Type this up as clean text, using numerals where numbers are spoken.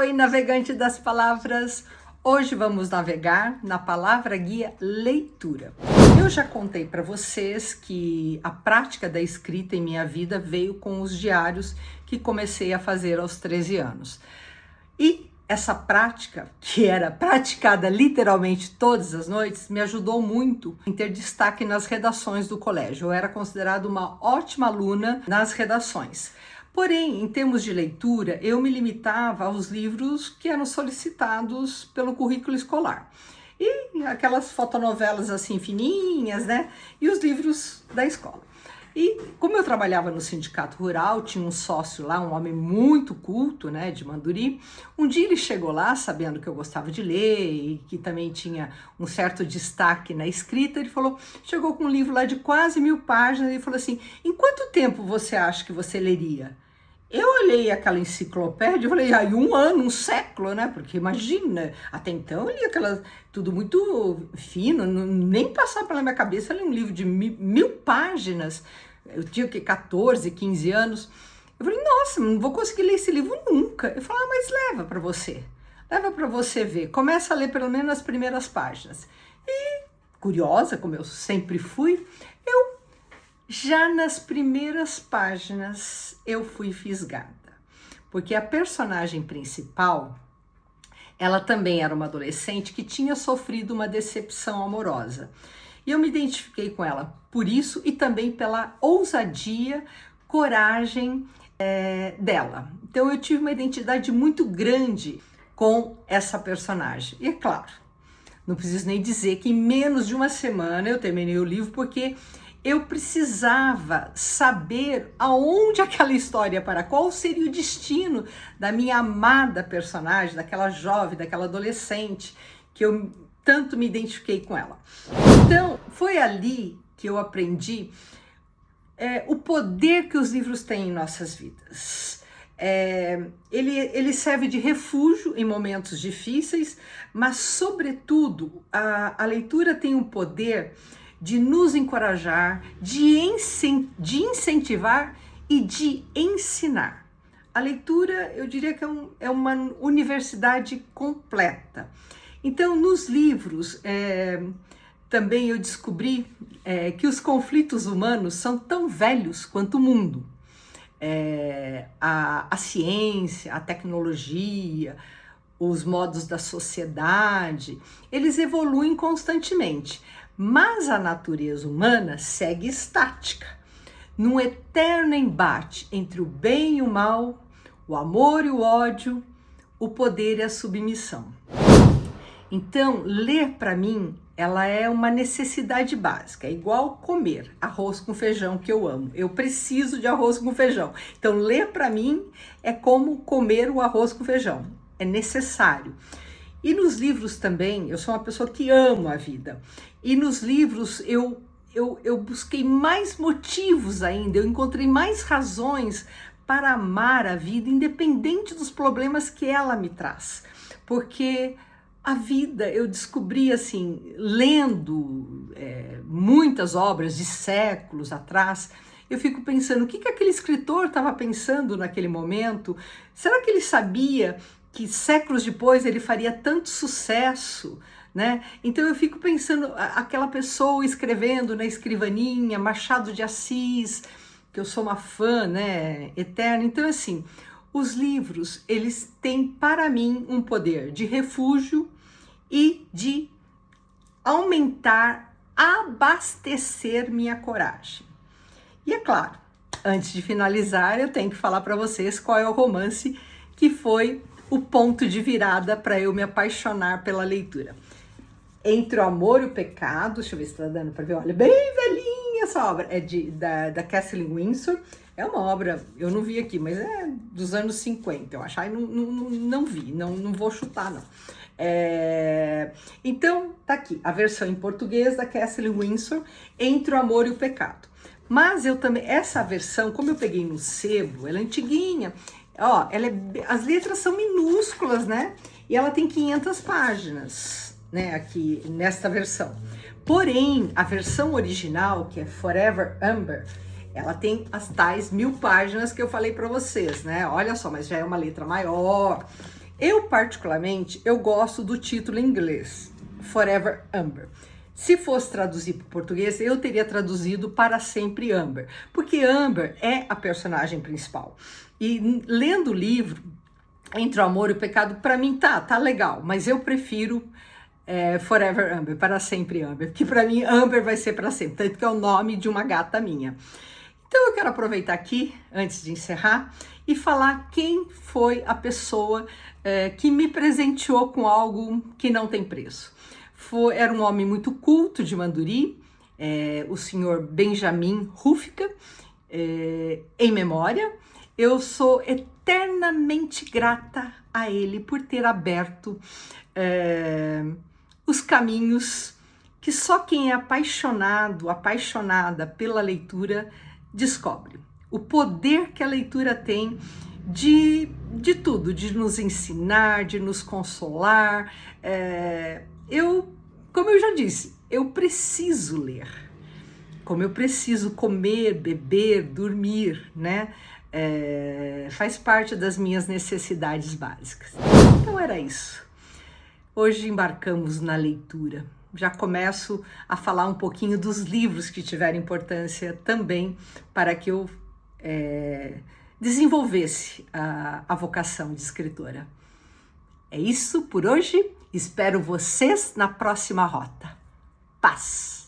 Oi, navegante das palavras! Hoje vamos navegar na palavra guia leitura. Eu já contei para vocês que a prática da escrita em minha vida veio com os diários que comecei a fazer aos 13 anos. E essa prática, que era praticada literalmente todas as noites, me ajudou muito em ter destaque nas redações do colégio. Eu era considerada uma ótima aluna nas redações. Porém, em termos de leitura, eu me limitava aos livros que eram solicitados pelo currículo escolar. E aquelas fotonovelas assim fininhas, né? E os livros da escola. E como eu trabalhava no sindicato rural, tinha um sócio lá, um homem muito culto, né, de Manduri. Um dia ele chegou lá, sabendo que eu gostava de ler e que também tinha um certo destaque na escrita. Ele chegou com um livro lá de quase 1000 páginas e falou assim: em quanto tempo você acha que você leria? Eu olhei aquela enciclopédia e falei, um ano, um século, né? Porque imagina, até então eu lia tudo muito fino, nem passava pela minha cabeça ler um livro de 1000 páginas. Eu tinha 14, 15 anos. Eu falei, nossa, não vou conseguir ler esse livro nunca. Eu falei, mas leva para você ver. Começa a ler pelo menos as primeiras páginas. E, curiosa, como eu sempre fui, já nas primeiras páginas eu fui fisgada, porque a personagem principal, ela também era uma adolescente que tinha sofrido uma decepção amorosa. E eu me identifiquei com ela por isso e também pela ousadia, coragem dela. Então eu tive uma identidade muito grande com essa personagem. E é claro, não preciso nem dizer que em menos de uma semana eu terminei o livro, porque eu precisava saber aonde aquela história ia parar, qual seria o destino da minha amada personagem, daquela jovem, daquela adolescente, que eu tanto me identifiquei com ela. Então, foi ali que eu aprendi o poder que os livros têm em nossas vidas. Ele serve de refúgio em momentos difíceis, mas, sobretudo, a leitura tem um poder de nos encorajar, de incentivar e de ensinar. A leitura, eu diria que é uma universidade completa. Então, nos livros, também eu descobri que os conflitos humanos são tão velhos quanto o mundo. A ciência, a tecnologia, os modos da sociedade, eles evoluem constantemente. Mas a natureza humana segue estática, num eterno embate entre o bem e o mal, o amor e o ódio, o poder e a submissão. Então, ler para mim, ela é uma necessidade básica, é igual comer arroz com feijão, que eu amo. Eu preciso de arroz com feijão. Então, ler para mim é como comer o arroz com feijão, é necessário. E nos livros também, eu sou uma pessoa que ama a vida. E nos livros eu busquei mais motivos ainda, eu encontrei mais razões para amar a vida, independente dos problemas que ela me traz. Porque a vida, eu descobri assim, lendo muitas obras de séculos atrás, eu fico pensando, o que aquele escritor estava pensando naquele momento? Será que ele sabia que séculos depois ele faria tanto sucesso, né? Então eu fico pensando, aquela pessoa escrevendo na escrivaninha, Machado de Assis, que eu sou uma fã, né, eterna. Então assim, os livros, eles têm para mim um poder de refúgio e de aumentar, abastecer minha coragem. E é claro, antes de finalizar, eu tenho que falar para vocês qual é o romance que foi o ponto de virada para eu me apaixonar pela leitura. Entre o Amor e o Pecado, deixa eu ver se está dando para ver, olha, bem velhinha essa obra, é da Kathleen Winsor, é uma obra, eu não vi aqui, mas é dos anos 50, eu acho, aí não vi, não vou chutar não. Então, tá aqui, a versão em português da Kathleen Winsor, Entre o Amor e o Pecado. Mas eu também, essa versão, como eu peguei no sebo, ela é antiguinha, ó, as letras são minúsculas, né? E ela tem 500 páginas, né? Aqui, nesta versão. Porém, a versão original, que é Forever Amber, ela tem as tais 1000 páginas que eu falei para vocês, né? Olha só, mas já é uma letra maior. Eu, particularmente, eu gosto do título em inglês, Forever Amber. Se fosse traduzir para o português, eu teria traduzido Para Sempre Amber, porque Amber é a personagem principal. E lendo o livro, Entre o Amor e o Pecado, para mim tá legal, mas eu prefiro Forever Amber, Para Sempre Amber, porque para mim Amber vai ser para sempre, tanto que é o nome de uma gata minha. Então eu quero aproveitar aqui, antes de encerrar, e falar quem foi a pessoa que me presenteou com algo que não tem preço. Era um homem muito culto de Manduri, o senhor Benjamin Rufka, em memória. Eu sou eternamente grata a ele por ter aberto os caminhos que só quem é apaixonado, apaixonada pela leitura descobre. O poder que a leitura tem de tudo, de nos ensinar, de nos consolar. Como eu já disse, eu preciso ler. Como eu preciso comer, beber, dormir, né? Faz parte das minhas necessidades básicas. Então era isso. Hoje embarcamos na leitura. Já começo a falar um pouquinho dos livros que tiveram importância também para que eu desenvolvesse a vocação de escritora. É isso por hoje. Espero vocês na próxima rota. Paz!